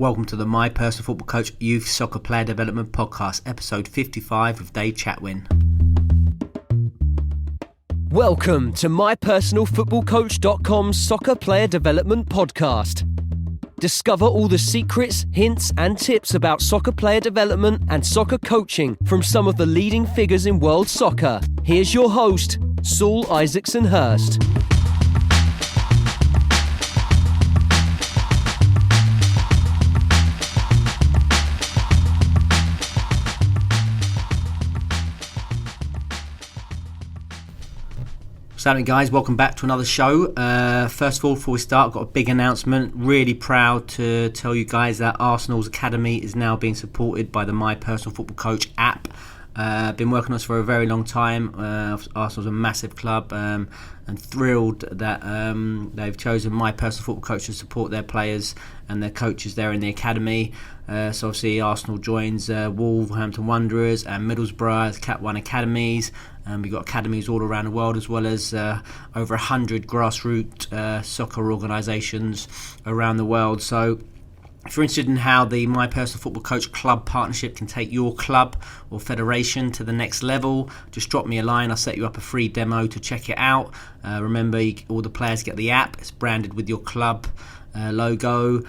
Welcome to the My Personal Football Coach Youth Soccer Player Development Podcast, episode 55 with Dave Chatwin. Welcome to MyPersonalFootballCoach.com's Soccer Player Development Podcast. Discover all the secrets, hints and tips about soccer player development and soccer coaching from some of the leading figures in world soccer. Here's your host, Saul Isaacson-Hurst. What's happening, guys? Welcome back to another show. First of all, before we start, I've got a big announcement. Really proud to tell you guys that Arsenal's Academy is now being supported by the My Personal Football Coach app. Been working on this for a very long time. Arsenal's a massive club, and thrilled that they've chosen My Personal Football Coach to support their players and their coaches there in the academy. So obviously Arsenal joins Wolverhampton Wanderers and Middlesbrough's Chatwin Academies. We've got academies all around the world, as well as over 100 grassroots soccer organisations around the world. So if you're interested in how the My Personal Football Coach Club partnership can take your club or federation to the next level, just drop me a line. I'll set you up a free demo to check it out. Remember, all the players get the app. It's branded with your club logo.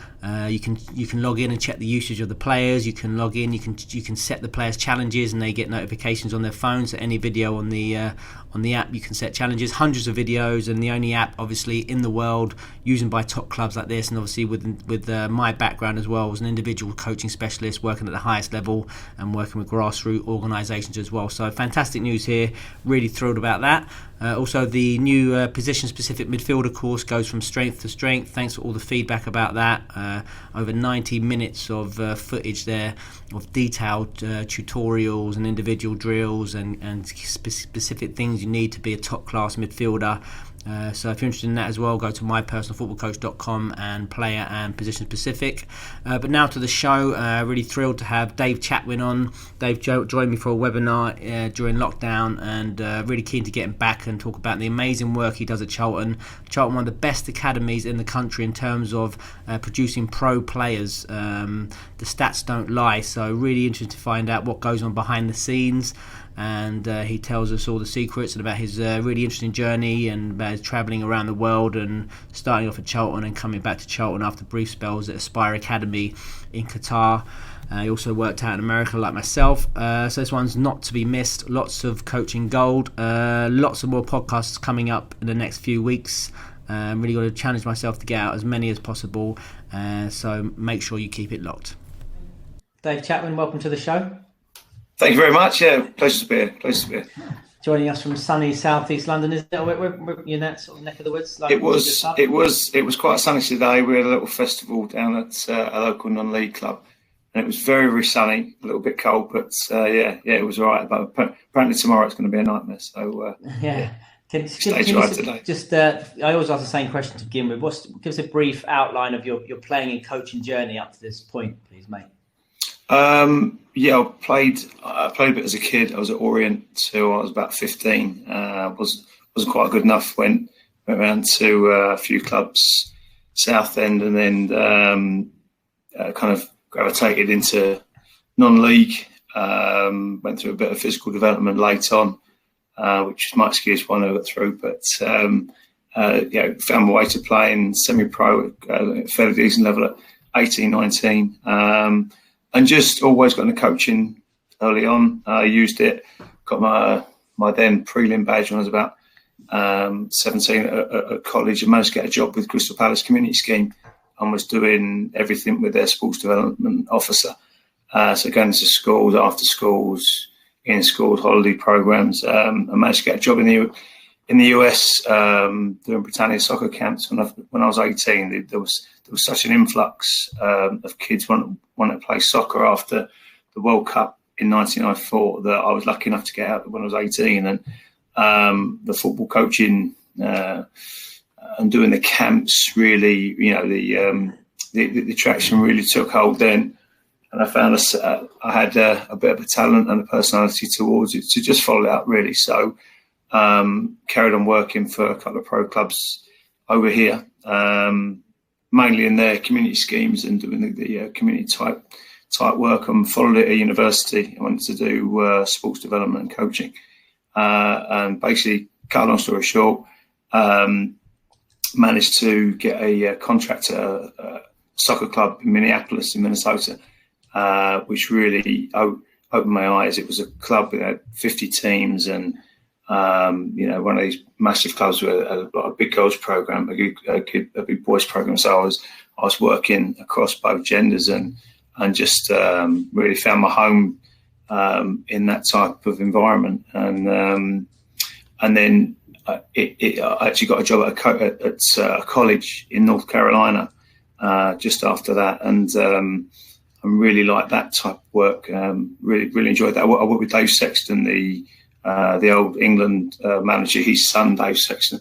You can log in and check the usage of the players. You can log in. You can set the players' challenges, and they get notifications on their phones. So any video on the app, you can set challenges. Hundreds of videos, and the only app, obviously, in the world used by top clubs like this. And obviously, with my background as well, as an individual coaching specialist, working at the highest level and working with grassroots organisations as well. So fantastic news here. Really thrilled about that. Also, the new position-specific midfielder course goes from strength to strength. Thanks for all the feedback about that. Over 90 minutes of footage there of detailed tutorials and individual drills and specific things you need to be a top-class midfielder. So if you're interested in that as well, go to mypersonalfootballcoach.com and player and position specific. But now to the show. Really thrilled to have Dave Chatwin on. Dave joined me for a webinar during lockdown, and really keen to get him back and talk about the amazing work he does at Charlton. Charlton, one of the best academies in the country in terms of producing pro players. The stats don't lie, so really interested to find out what goes on behind the scenes. And he tells us all the secrets and about his really interesting journey and about his travelling around the world and starting off at Charlton and coming back to Charlton after brief spells at Aspire Academy in Qatar. He also worked out in America like myself. So this one's not to be missed. Lots of coaching gold. Lots of more podcasts coming up in the next few weeks. I'm really got to challenge myself to get out as many as possible. So make sure you keep it locked. Dave Chatwin, welcome to the show. Thank you very much. Yeah, pleasure to be here. Joining us from sunny southeast London, is it? We're in that sort of neck of the woods. It was quite sunny today. We had a little festival down at a local non-league club, and it was very, very sunny. A little bit cold, but it was all right. But apparently tomorrow it's going to be a nightmare. So stay dry today. I always ask the same question to begin with. Give us a brief outline of your playing and coaching journey up to this point, please, mate. I played a bit as a kid. I was at Orient till I was about 15. Wasn't quite good enough. Went around to a few clubs, Southend, and then kind of gravitated into non-league. Went through a bit of physical development late on, which is my excuse why I never got through. But found my way to playing semi-pro at a fairly decent level at 18, 19. And just always got into coaching early on. I used it, got my then prelim badge when I was about 17 at college, and managed to get a job with Crystal Palace Community Scheme and was doing everything with their sports development officer. So going to schools, after schools, in schools, holiday programs. I managed to get a job in the US doing Britannia soccer camps. When I was 18, there was such an influx of kids wanting to play soccer after the World Cup in 1994 that I was lucky enough to get out when I was 18. And the football coaching and doing the camps really, the traction really took hold then. And I found I had a bit of a talent and a personality towards it to just follow it up, really. So carried on working for a couple of pro clubs over here. mainly in their community schemes and doing the community type work. I followed it at university. I wanted to do sports development and coaching. And basically, cut a long story short, managed to get a contract at a soccer club in Minneapolis, in Minnesota, which really opened my eyes. It was a club that had 50 teams and, one of these massive clubs with a big girls program, a big boys program. So I was working across both genders and just really found my home in that type of environment. And then I actually got a job at a college in North Carolina just after that, and I really liked that type of work. Really enjoyed that. I worked with Dave Sexton, the old England manager, his son Dave Sexton.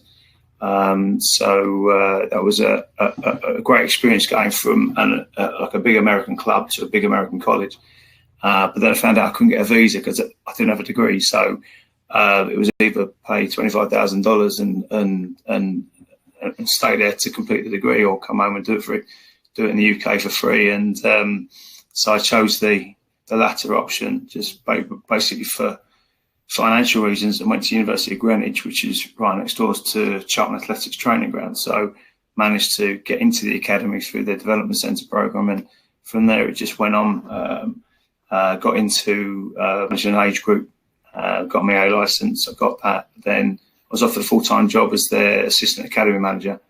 So that was a great experience going from like a big American club to a big American college. But then I found out I couldn't get a visa because I didn't have a degree. So it was either pay $25,000 and stay there to complete the degree, or come home and do it in the UK for free. And so I chose the latter option, just basically for financial reasons, and went to University of Greenwich, which is right next door to Charlton Athletics training ground. So managed to get into the academy through their development centre program, and from there it just went on. Got into managing an age group, got my A licence. I got that. Then I was offered a full-time job as their assistant academy manager,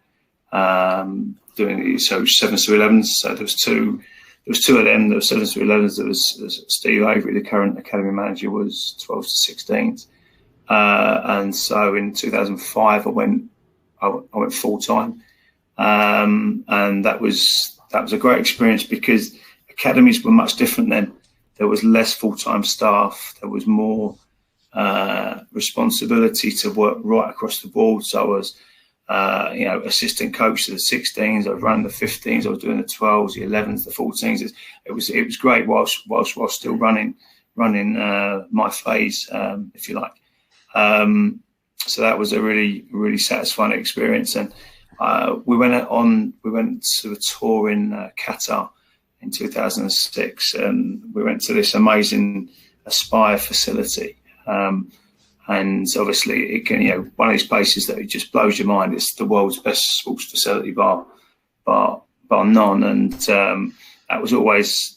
doing 7s to 11s. So there was two of them. There were 7s to 11s. There was Steve Avery, the current academy manager, was 12s to 16s. And so in 2005, I went full-time, and that was a great experience because academies were much different then. There was less full-time staff. There was more responsibility to work right across the board. So I was, assistant coach to the 16s. I was running the 15s. I was doing the 12s, the 11s, the 14s. It was great whilst still running my phase, if you like. So that was a really, really satisfying experience. And we went to a tour in Qatar in 2006, and we went to this amazing Aspire facility. And obviously, it can, one of these places that it just blows your mind. It's the world's best sports facility, bar none. And that was always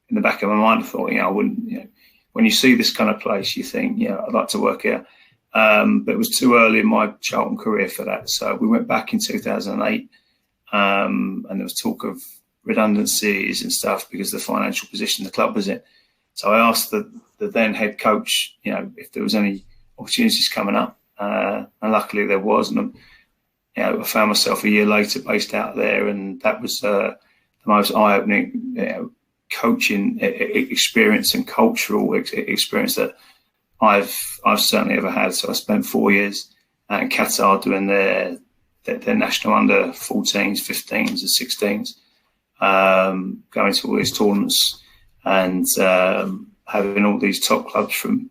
in the back of my mind. I thought, I wouldn't, when you see this kind of place, you think, I'd like to work here. But it was too early in my Charlton career for that. So we went back in 2008, and there was talk of redundancies and stuff because of the financial position the club was in. So I asked the then head coach, if there was any opportunities coming up, and luckily there was. And I found myself a year later based out there, and that was the most eye-opening coaching experience and cultural experience that I've certainly ever had. So I spent 4 years in Qatar doing their national under 14s, 15s, and 16s, going to all these tournaments and having all these top clubs from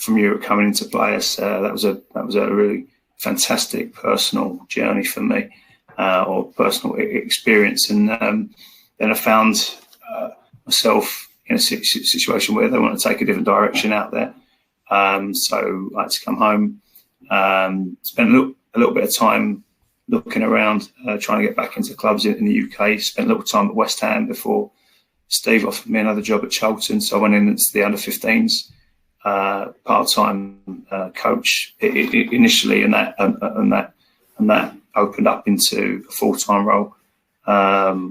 Europe coming into play. That was a really fantastic personal journey for me, or personal experience. And then I found myself in a situation where they want to take a different direction out there. So I had to come home, spent a little bit of time looking around, trying to get back into clubs in the UK. Spent a little time at West Ham before Steve offered me another job at Charlton. So I went in as the under-15s part-time coach initially, and that opened up into a full-time role,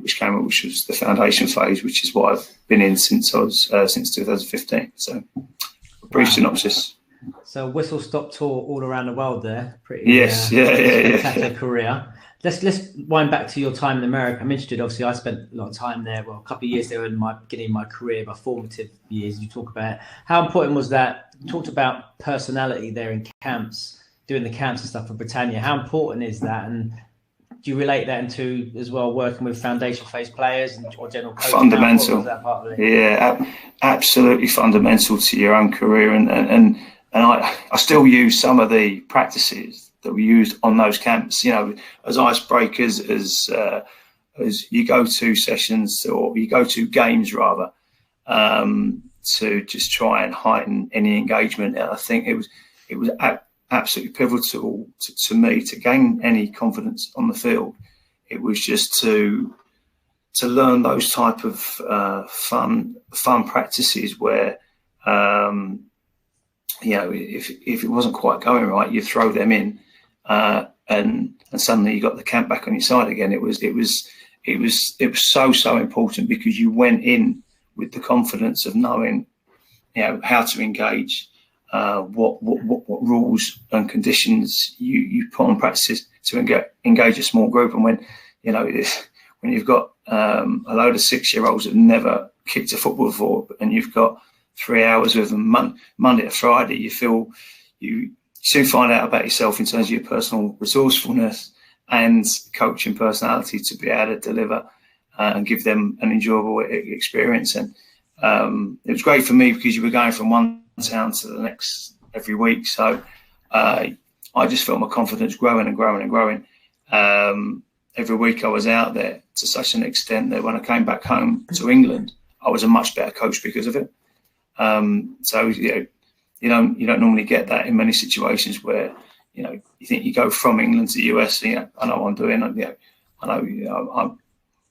which was the foundation phase, which is what I've been in since 2015. So, a brief synopsis. So whistle-stop tour all around the world there. Spectacular career. Let's wind back to your time in America. I'm interested. Obviously, I spent a lot of time there. Well, a couple of years there in my beginning of my career, my formative years. You talk about how important was that? You talked about personality there in camps, doing the camps and stuff for Britannia. How important is that? And do you relate that into as well working with foundation phase players or general coaching? Fundamental. That part of it? Yeah, absolutely fundamental to your own career. And I still use some of the practices that we used on those camps, as icebreakers, as you go to sessions or you go to games rather, to just try and heighten any engagement. And I think it was absolutely pivotal to me to gain any confidence on the field. It was just to learn those type of fun practices where, if it wasn't quite going right, you throw them in, and suddenly you got the camp back on your side again. It was so important, because you went in with the confidence of knowing, how to engage, what rules and conditions you put on practices to engage a small group. And when you've got a load of 6-year-olds that never kicked a football before, and you've got 3 hours with them Monday to Friday, you soon find out about yourself in terms of your personal resourcefulness and coaching personality to be able to deliver and give them an enjoyable experience. And it was great for me, because you were going from one town to the next every week. So I just felt my confidence growing and growing and growing. Every week I was out there to such an extent that when I came back home to England, I was a much better coach because of it. So you don't normally get that in many situations where you think you go from England to the US. I know what I'm doing. I know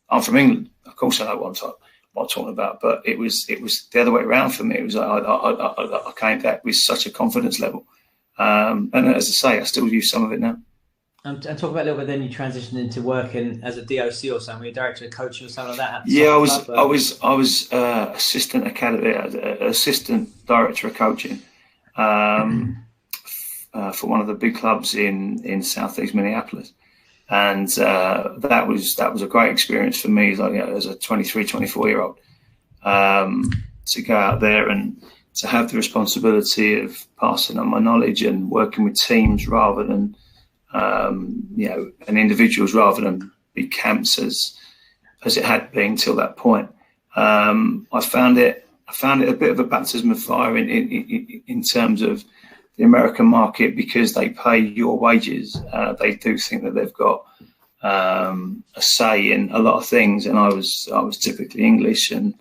I'm from England. Of course, I know what I'm talking about. But it was the other way around for me. It was I came back with such a confidence level, and as I say, I still use some of it now. And talk about a little bit. Then you transitioned into working as a DOC or something. Were you director of coaching or something like that? Yeah, I was assistant director of coaching for one of the big clubs in Southeast Minneapolis, and that was a great experience for me, as a 23, 24-year-old, to go out there and to have the responsibility of passing on my knowledge and working with teams rather than and individuals, rather than big camps as it had been till that point. I found it a bit of a baptism of fire in terms of the American market, because they pay your wages. They do think that they've got a say in a lot of things, and I was typically English and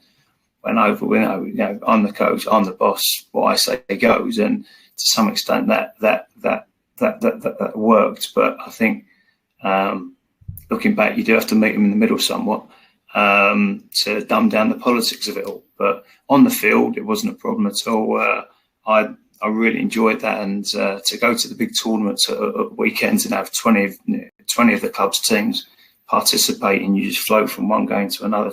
went over. I'm the coach, I'm the boss. What I say goes, and to some extent that worked. But I think looking back, you do have to meet them in the middle somewhat to dumb down the politics of it all. But on the field, it wasn't a problem at all. I really enjoyed that, and to go to the big tournaments at weekends and have 20 of the club's teams participate, and you just float from one game to another,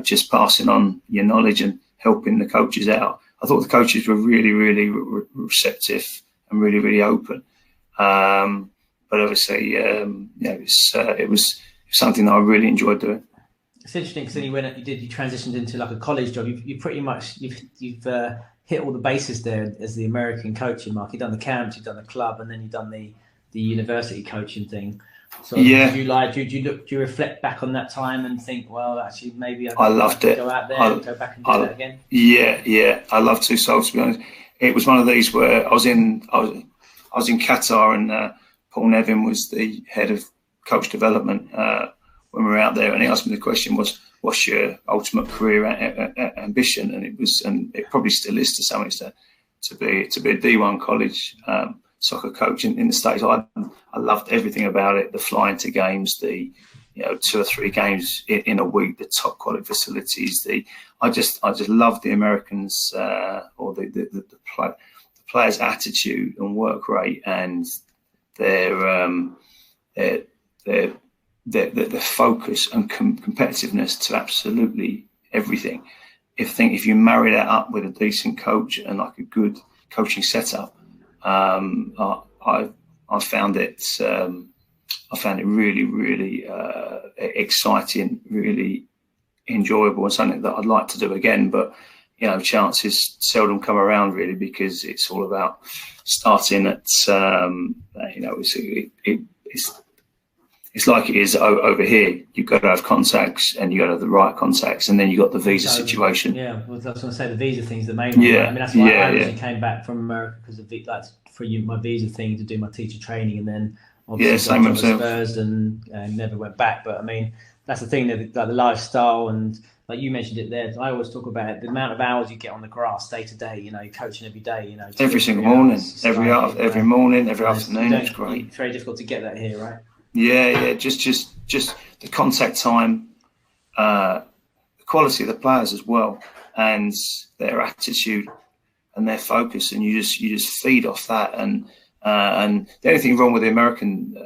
just passing on your knowledge and helping the coaches out. I thought the coaches were really, really receptive and really, really open. But obviously, it was something that I really enjoyed doing. It's interesting, because then you transitioned into like a college job. You pretty much you've hit all the bases there as the American coaching, Mark. You've done the camps, you've done the club, and then you've done the university coaching thing. So yeah, do you reflect back on that time and think, well, actually maybe I loved it. Go out there and go back and do that again? Yeah, I love to. So to be honest, it was one of these where I was in Qatar, and Paul Nevin was the head of coach development when we were out there, and he asked me the question was, what's your ultimate career ambition? And it probably still is to some extent, to be a D1 college soccer coach in the States. I loved everything about it, the flying to games, the 2 or 3 games in a week, the top quality facilities. I just loved the Americans, or the players' attitude and work rate, and their focus and competitiveness to absolutely everything. If you marry that up with a decent coach and like a good coaching setup, I found it really, really exciting, really enjoyable, and something that I'd like to do again. But chances seldom come around, really, because it's all about starting at it's like it is over here. You've got to have contacts, and you got to have the right contacts, and then you got the visa situation. Yeah, well, I was going to say the visa thing's the main one. Yeah, I mean, that's why I originally came back from America, because of my visa thing to do my teacher training, and then obviously same got with Spurs and never went back. But I mean, that's the thing, that the lifestyle, and like you mentioned it there. I always talk about it, the amount of hours you get on the grass day to day. You're coaching every day. Every single morning, every morning, every afternoon. It's great. It's very difficult to get that here, right? Yeah. Just the contact time, the quality of the players as well, and their attitude and their focus, and you just feed off that. And the only thing wrong with the American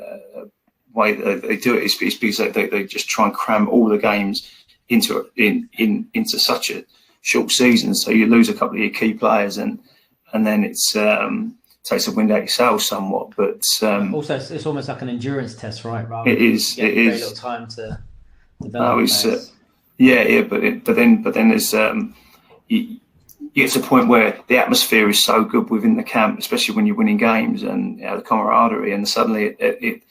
way that they do it is because they just try and cram all the games into such a short season, so you lose a couple of your key players, and then it's takes the wind out your sails somewhat. But also, it's almost like an endurance test, right? It is. Very little time to develop. But then there's you get to a point where the atmosphere is so good within the camp, especially when you're winning games, and the camaraderie, and suddenly it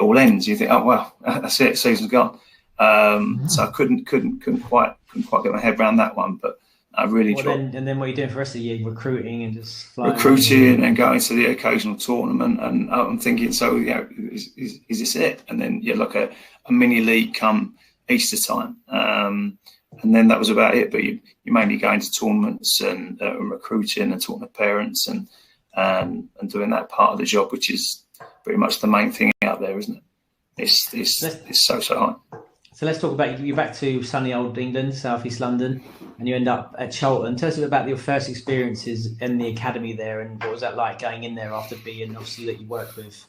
all ends. You think, oh well, that's it, season's gone. So I couldn't quite get my head around that one, but I really enjoyed. And then what are you doing for the rest of the year? Recruiting and just flying and going to the occasional tournament, and I'm thinking, so is this it? And then like a mini league come Easter time, and then that was about it. But you mainly going to tournaments and recruiting and talking to parents and doing that part of the job, which is pretty much the main thing out there, isn't it? It's so hard. So let's talk about, you're back to sunny old England, South East London, and you end up at Charlton. Tell us a bit about your first experiences in the academy there, and what was that like going in there after being, obviously, that you worked with,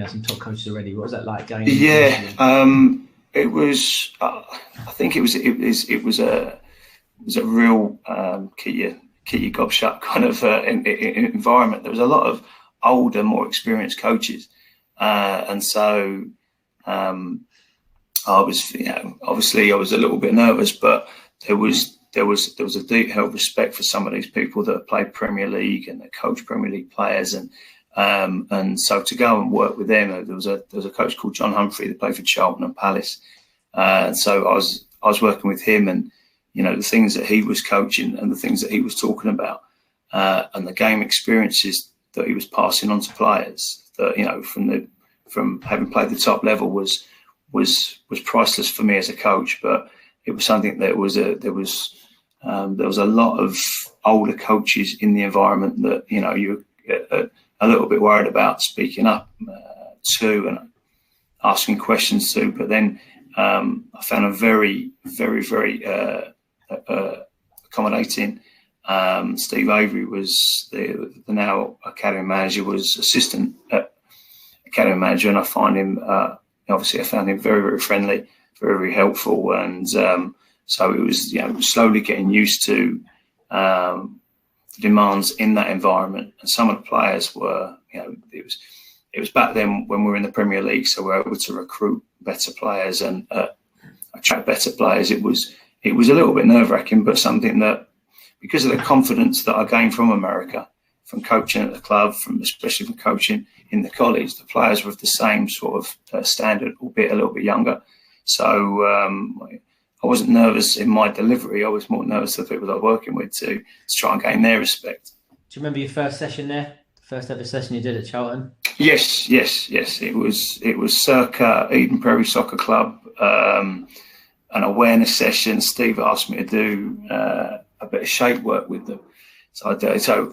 some top coaches already. What was that like going in? It was. I think it was a real keep your gob shut kind of environment. There was a lot of older, more experienced coaches, and so. I was, obviously I was a little bit nervous, but there was a deep held respect for some of these people that played Premier League and that coached Premier League players, and so to go and work with them, there was a coach called John Humphrey that played for Charlton and Palace, and so I was working with him, and the things that he was coaching and the things that he was talking about, and the game experiences that he was passing on to players, that from having played the top level was priceless for me as a coach. But it was something that there was a lot of older coaches in the environment that you were a little bit worried about speaking up to and asking questions to. But then I found a very, very, very accommodating. Steve Avery was the now academy manager, was assistant academy manager, and I find him. Obviously, I found him very, very friendly, very, very helpful, and so it was, slowly getting used to the demands in that environment. And some of the players were, it was back then when we were in the Premier League, so we were able to recruit better players and attract better players. It was a little bit nerve-wracking, but something that, because of the confidence that I gained from America, from coaching at the club, especially from coaching in the college, the players were of the same sort of standard, albeit a little bit younger. So I wasn't nervous in my delivery. I was more nervous of the people I was working with to try and gain their respect. Do you remember your first session there? First ever session you did at Charlton? Yes. It was circa Eden Prairie Soccer Club, an awareness session. Steve asked me to do a bit of shape work with them. So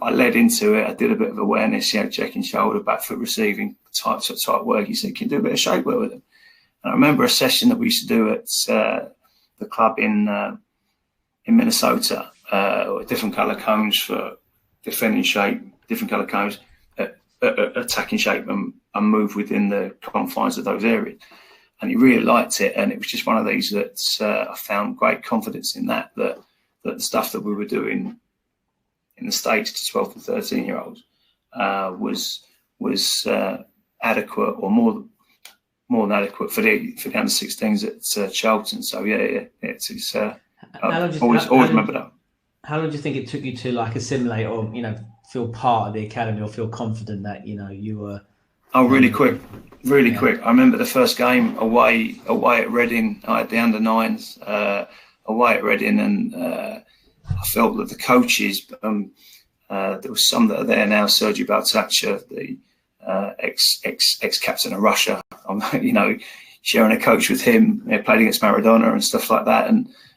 I led into it. I did a bit of awareness, checking shoulder, back foot receiving type work. He said, "Can you do a bit of shape work with them?" And I remember a session that we used to do at the club in Minnesota, different colour cones for defending shape, different colour cones, attacking shape, and move within the confines of those areas. And he really liked it, and it was just one of these that I found great confidence in that the stuff that we were doing in the States to 12 and 13-year-olds was adequate, or more than adequate for the under 16s at Charlton. So it's always remember that. How long do you think it took you to assimilate, or feel part of the academy, or feel confident that you were? Oh, really quick. I remember the first game away at Reading. I had the under 9s away at Reading, and I felt that the coaches, there was some that are there now, Sergio Baltaccia, the ex-captain of Russia. Sharing a coach with him. Played against Maradona and stuff like that,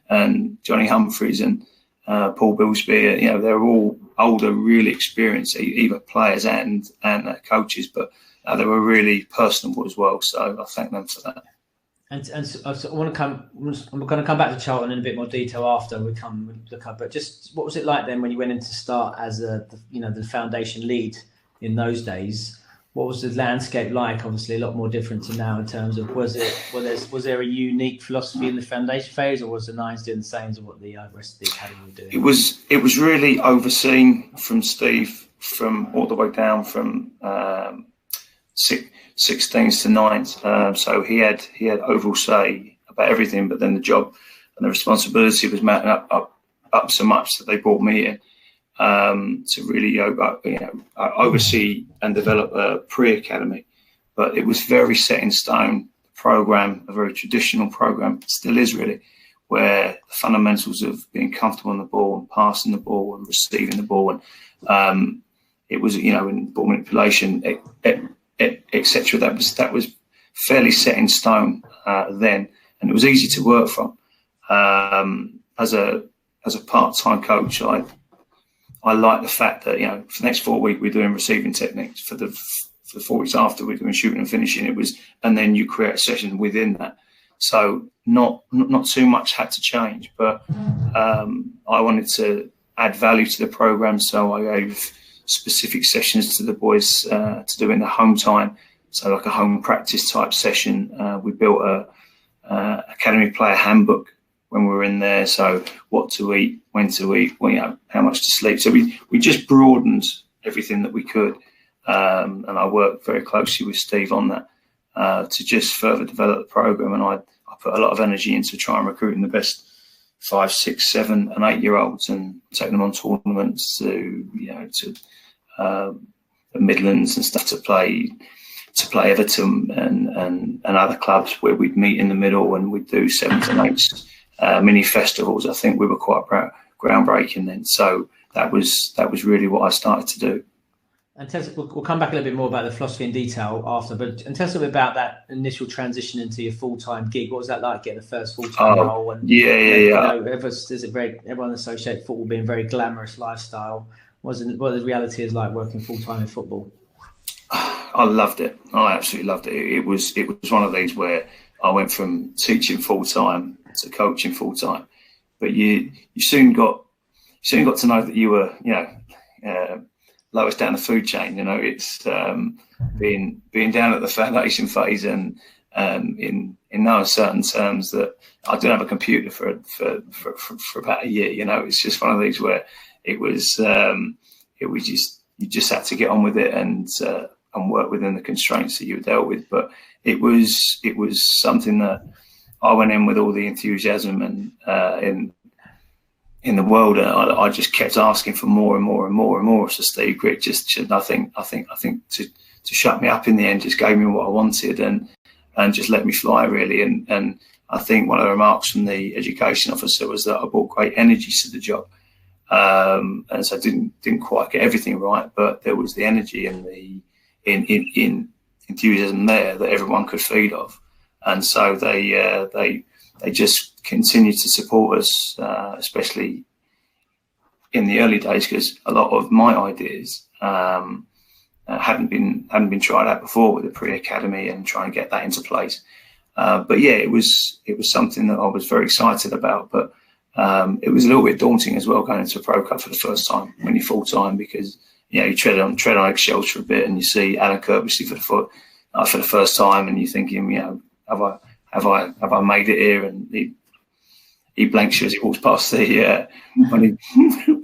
and Johnny Humphreys and Paul Billsby. They're all older, really experienced, either players and coaches, but they were really personable as well. So I thank them for that. And so I'm going to come back to Charlton in a bit more detail after we look up. But just what was it like then when you went in to start as the foundation lead in those days? What was the landscape like? Obviously, a lot more different to now in terms of was there a unique philosophy in the foundation phase, or was the Nines doing the same as what the rest of the academy were doing? It was really overseen from Steve from all the way down from 16s to 9s. So he had overall say about everything, but then the job and the responsibility was mounting up so much that they brought me in to really oversee and develop a pre-academy. But it was very set in stone program, a very traditional program, still is really, where the fundamentals of being comfortable on the ball and passing the ball and receiving the ball, and it was in ball manipulation, etc. That was fairly set in stone then, and it was easy to work from. As a part-time coach, I like the fact that for the next 4 weeks we're doing receiving techniques. For the 4 weeks after we're doing shooting and finishing. And then you create a session within that. So not too much had to change, but I wanted to add value to the program, so I gave specific sessions to the boys to do in the home time. So like a home practice type session. We built a academy player handbook when we were in there. So what to eat, when to eat, how much to sleep. So we just broadened everything that we could. And I worked very closely with Steve on that to just further develop the program. And I put a lot of energy into trying to recruiting the best 5, 6, 7 and 8 year olds and taking them on tournaments to the Midlands and stuff to play Everton and other clubs where we'd meet in the middle and we'd do 7s and 8s mini festivals. I think we were quite groundbreaking then. So that was really what I started to do. And we'll come back a little bit more about the philosophy in detail after, but tell us a bit about that initial transition into your full-time gig. What was that like, getting the first full-time role? And, everyone associates football being a very glamorous lifestyle. What the reality is like working full-time in football? I loved it. I absolutely loved it. It was one of these where I went from teaching full-time to coaching full-time, but you soon got to know that you were, lowest down the food chain. It's being down at the foundation phase and in no uncertain terms that I didn't have a computer for about a year. It's just one of these where it was just you just had to get on with it and work within the constraints that you were dealt with. But it was something that I went in with all the enthusiasm and in the world, and I just kept asking for more and more and more and more. So Steve Grit just I think to shut me up in the end just gave me what I wanted and just let me fly really. And I think one of the remarks from the education officer was that I brought great energy to the job. And so I didn't quite get everything right, but there was the energy and the in enthusiasm there that everyone could feed off. And so they just continued to support us, especially in the early days, because a lot of my ideas hadn't been tried out before with the pre-academy and trying to get that into place. But yeah, it was something that I was very excited about. But it was a little bit daunting as well going into a pro club for the first time when you're full time, because you tread on eggshells for a bit, and you see Alan Kirkby for the first time, and you're thinking, have I made it here? And he blanks you as he walks past when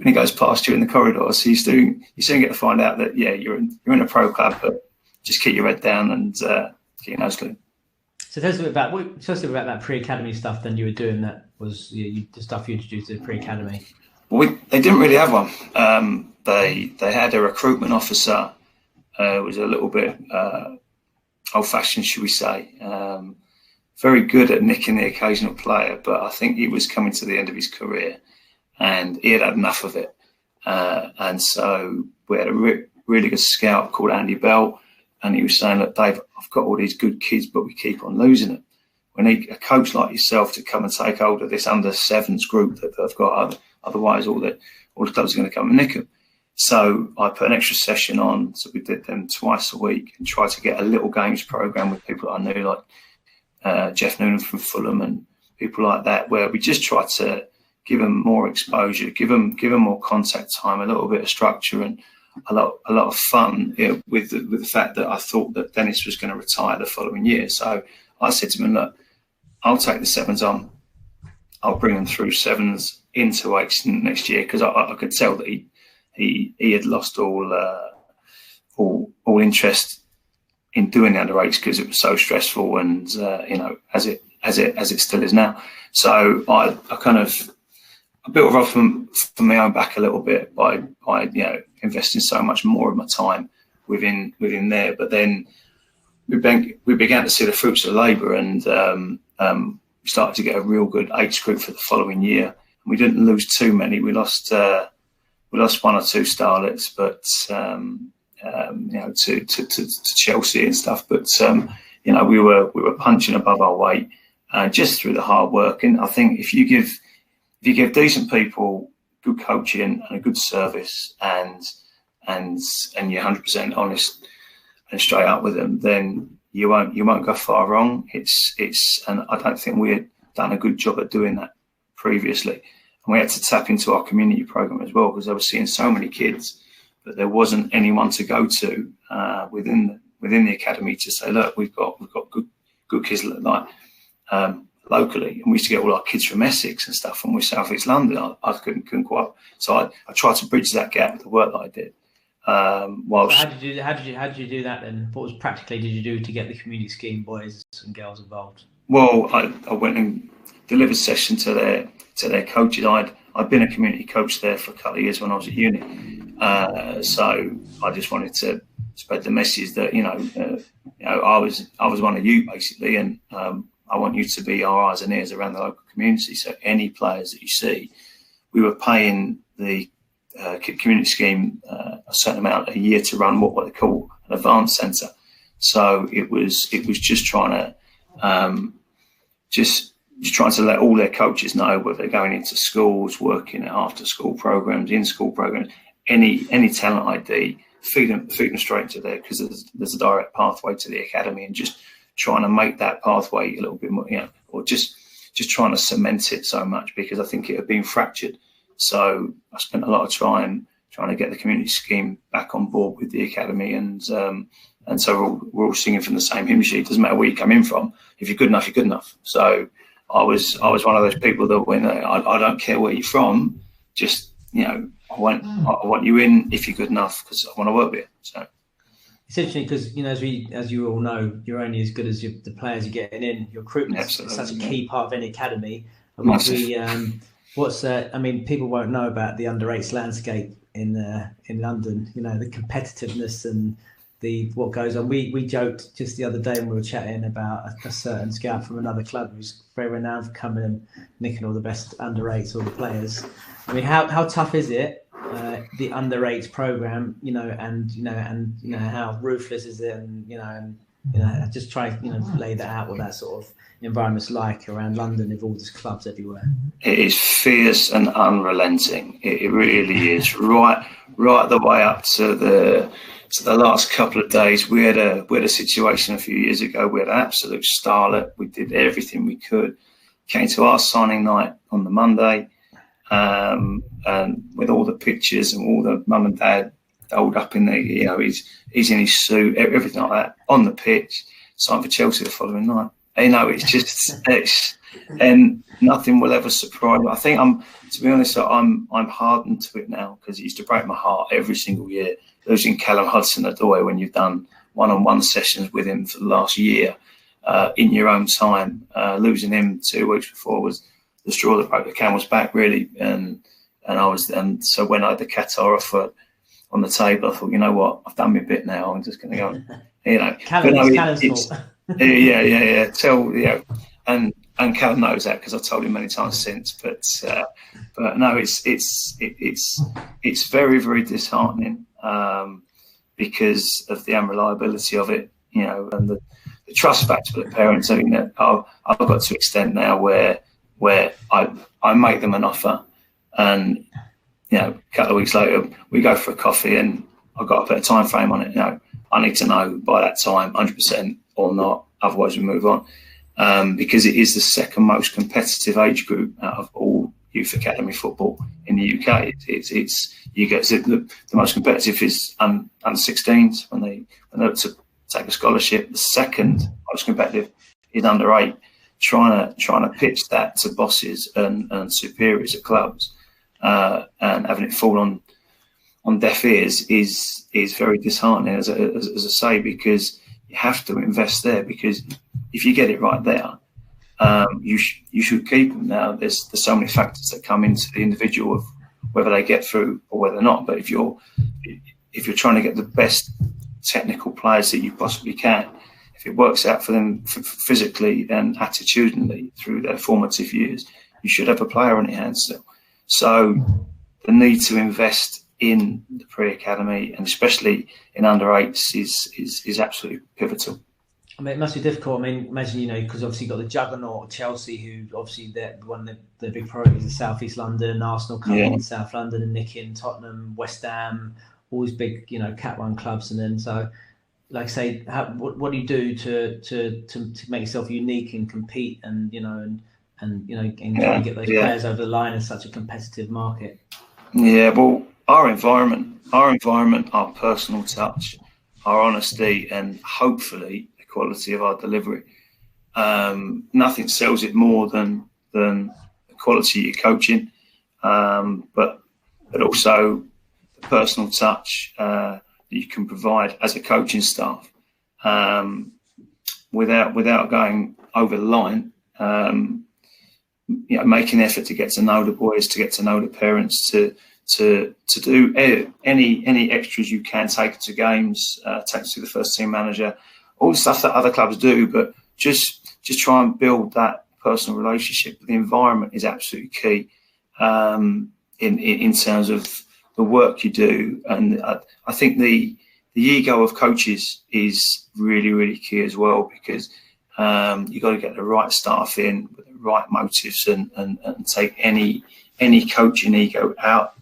he goes past you in the corridor. So you soon get to find out that you're in a pro club, but just keep your head down and keep your nose clean. So tell us a bit about that pre-academy stuff. Then you were doing that was the stuff you introduced to the pre-academy. Well, they didn't really have one. They had a recruitment officer. It was a little bit old-fashioned, should we say. Very good at nicking the occasional player, but I think he was coming to the end of his career and he had enough of it. And so we had a really good scout called Andy Bell, and he was saying, look, Dave, I've got all these good kids, but we keep on losing them. We need a coach like yourself to come and take hold of this under sevens group that I've got. Otherwise, all the clubs are going to come and nick them. So I put an extra session on. So we did them twice a week and tried to get a little games program with people I knew, like Jeff Noonan from Fulham and people like that, where we just tried to give them more exposure, give them more contact time, a little bit of structure, and a lot of fun, with the fact that I thought that Dennis was going to retire the following year. So I said to him, look, I'll take the sevens on. I'll bring them through sevens into eights next year, because I could tell that he had lost all interest in doing the under eights because it was so stressful, and as it still is now. So I built it up from my own back a little bit by investing so much more of my time within there. But then we began to see the fruits of labour, and we started to get a real good eights group for the following year. We didn't lose too many. We lost one or two starlets, but to Chelsea and stuff. But we were punching above our weight just through the hard work. And I think if you give decent people good coaching and a good service, and you're 100% honest and straight up with them, then you won't go far wrong. And I don't think we had done a good job at doing that previously. And we had to tap into our community program as well, because I was seeing so many kids, but there wasn't anyone to go to within the academy to say, look, we've got good kids like locally. And we used to get all our kids from Essex and stuff, and we're South East London. I couldn't quite. So I tried to bridge that gap with the work that I did. How did you do that then? What was practically did you do to get the community scheme boys and girls involved? Well, I went and delivered session to their coaches. I'd been a community coach there for a couple of years when I was at uni. So I just wanted to spread the message that I was one of you basically, and I want you to be our eyes and ears around the local community. So any players that you see, we were paying the community scheme a certain amount a year to run what they call an advanced centre. So it was just trying to let all their coaches know whether they're going into schools, working at after school programs, in school programs, any talent ID, feed them straight into there, because there's a direct pathway to the academy, and just trying to make that pathway a little bit more, or just trying to cement it so much, because I think it had been fractured. So I spent a lot of time trying to get the community scheme back on board with the academy, and so we're all singing from the same hymn sheet. Doesn't matter where you come in from. If you're good enough, you're good enough. So I was one of those people that when I don't care where you're from, just I want you in if you're good enough, because I want to work with you. So it's interesting because as you all know, you're only as good as the players you're getting in. Your recruitment is such a key part of any academy. People won't know about the under-8s landscape in London. The competitiveness and what goes on. We joked just the other day when we were chatting about a certain scout from another club who's very renowned for coming and nicking all the best under-8s, all the players. I mean, how tough is it? The Underrates program, and how ruthless is it, and just try lay that out, what that sort of environment's like around London with all these clubs everywhere. It is fierce and unrelenting. It really is. Right the way up to the last couple of days. We had a situation a few years ago. We had an absolute starlet. We did everything we could. Came to our signing night on the Monday. And with all the pictures and all the mum and dad doled up in there, he's in his suit, everything like that, on the pitch, signed for Chelsea the following night. It's just, and nothing will ever surprise me. I think to be honest, I'm hardened to it now, because it used to break my heart every single year, losing Callum Hudson-Odoi when you've done one-on-one sessions with him for the last year in your own time. Losing him 2 weeks before was the straw that broke the camel's back, really. And so when I had the Qatar offer on the table, I thought, you know what, I've done my bit now. I'm just going to go, Callum's fault. Yeah. And Callum knows that, because I've told him many times since. But no, it's very, very disheartening, because of the unreliability of it, and the trust factor for the parents. I think that I've got to an extent now where I make them an offer, and a couple of weeks later we go for a coffee, and I've got to put a time frame on it. I need to know by that time 100% or not, otherwise we move on, because it is the second most competitive age group out of all youth academy football in the UK. It's you get the most competitive is under 16s when they look to take a scholarship. The second most competitive is under 8. Trying to pitch that to bosses and superiors at clubs, and having it fall on deaf ears is very disheartening, as I say, because you have to invest there, because if you get it right there, you should keep them. Now there's so many factors that come into the individual of whether they get through or whether not. But if you're trying to get the best technical players that you possibly can, if it works out for them physically and attitudinally through their formative years, you should have a player on your hands still. So the need to invest in the pre-academy, and especially in under-8s, is absolutely pivotal. I mean, it must be difficult. I mean, imagine, because obviously you've got the juggernaut of Chelsea, who obviously one of the big priorities is South East London, Arsenal coming in South London and nicking Tottenham, West Ham, all these big, Cat 1 clubs. And then, so, like I say, what do you do to make yourself unique and compete and try and get those players over the line in such a competitive market? Yeah, well, our environment, our personal touch, our honesty, and hopefully the quality of our delivery. Nothing sells it more than the quality of your coaching, but also the personal touch that you can provide as a coaching staff, without going over the line. Making effort to get to know the boys, to get to know the parents, to do any extras you can, take to games, take to the first team manager, all the stuff that other clubs do, but just try and build that personal relationship. The environment is absolutely key in terms of the work you do, and I think the ego of coaches is really, really key as well, because you've got to get the right staff in with the right motives and take any coaching ego out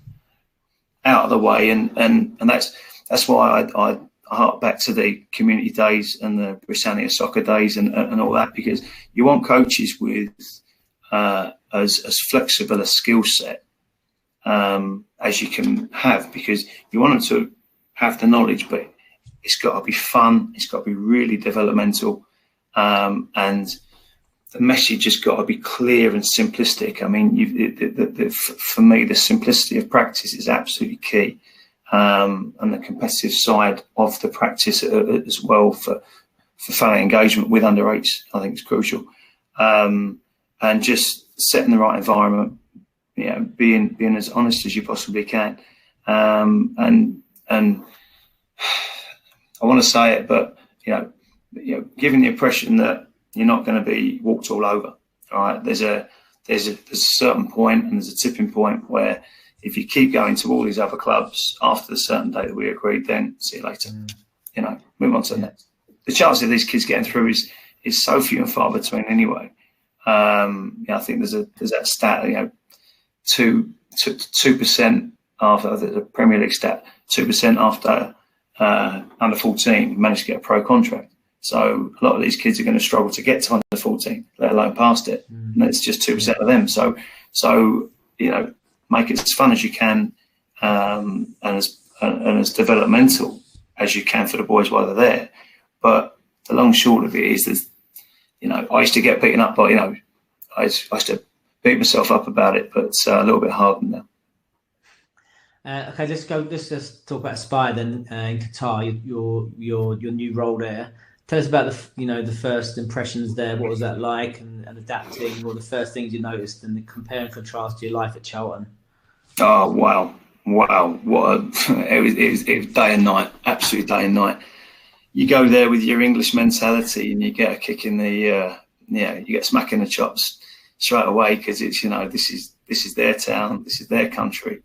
of the way, and that's why I hark back to the community days and the Britannia soccer days and all that, because you want coaches with as flexible a skill set as you can have, because you want them to have the knowledge, but it's got to be fun, it's got to be really developmental, and the message has got to be clear and simplistic. I mean, for me, the simplicity of practice is absolutely key, and the competitive side of the practice as well for fan engagement with under-8s, I think is crucial. And just setting the right environment, being as honest as you possibly can, and I want to say it, but giving the impression that you're not going to be walked all over. All right, there's a certain point, and there's a tipping point where if you keep going to all these other clubs after the certain date that we agreed, then see you later. Move on to the next. The chance of these kids getting through is so few and far between anyway. I think there's that stat, 2% after the Premier League stat, 2% after under 14 managed to get a pro contract. So a lot of these kids are going to struggle to get to under 14, let alone past it. And it's just 2% of them. So make it as fun as you can, and as developmental as you can for the boys while they're there. But the long short of it is that, I used to get beaten up by, I used to beat myself up about it, but it's a little bit harder now. Okay, let's talk about Aspire then, in Qatar, your new role there. Tell us about the first impressions there. What was that like, and adapting? What were the first things you noticed, and compare and contrast to your life at Charlton? Oh wow! It was day and night, absolute day and night. You go there with your English mentality, and you get a kick in the you get smack in the chops straight away, because it's this is their town, this is their country,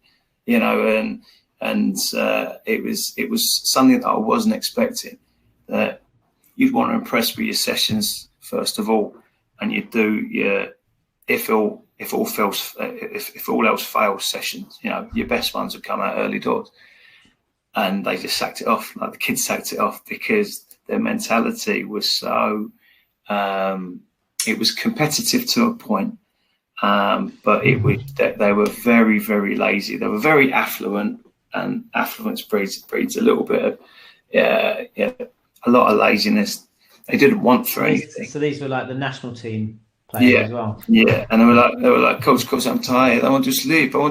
and and it was something that I wasn't expecting. That you'd want to impress with your sessions first of all, and you'd do your if all else fails sessions. Your best ones would come out early doors, and they just sacked it off. Like the kids sacked it off because their mentality was so. It was competitive to a point, but they were very, very lazy. They were very affluent, and affluence breeds a little bit of a lot of laziness. They didn't want for anything. So these were like the national team players as well. Yeah, and they were like, Coach, I'm tired. I want to sleep. And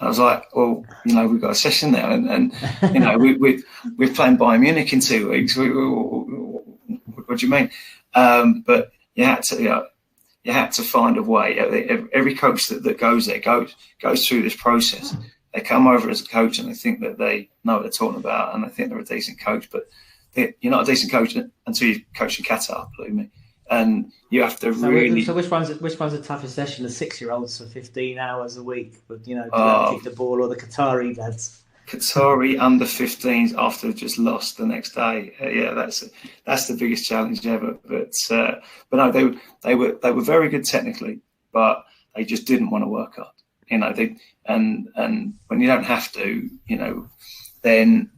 I was like, well, we've got a session now, and we're playing Bayern Munich in 2 weeks. What do you mean? But you had to find a way. Every coach that goes there goes through this process. They come over as a coach and they think that they know what they're talking about, and they think they're a decent coach. But you're not a decent coach until you coach in Qatar, believe me. And you have to really. So which one's the toughest session? The 6-year-olds for 15 hours a week, with do you kick the ball, or the Qatari lads? Qatari under 15s after they've just lost the next day. That's the biggest challenge ever. But no, they were very good technically, but they just didn't want to work hard. And when you don't have to, then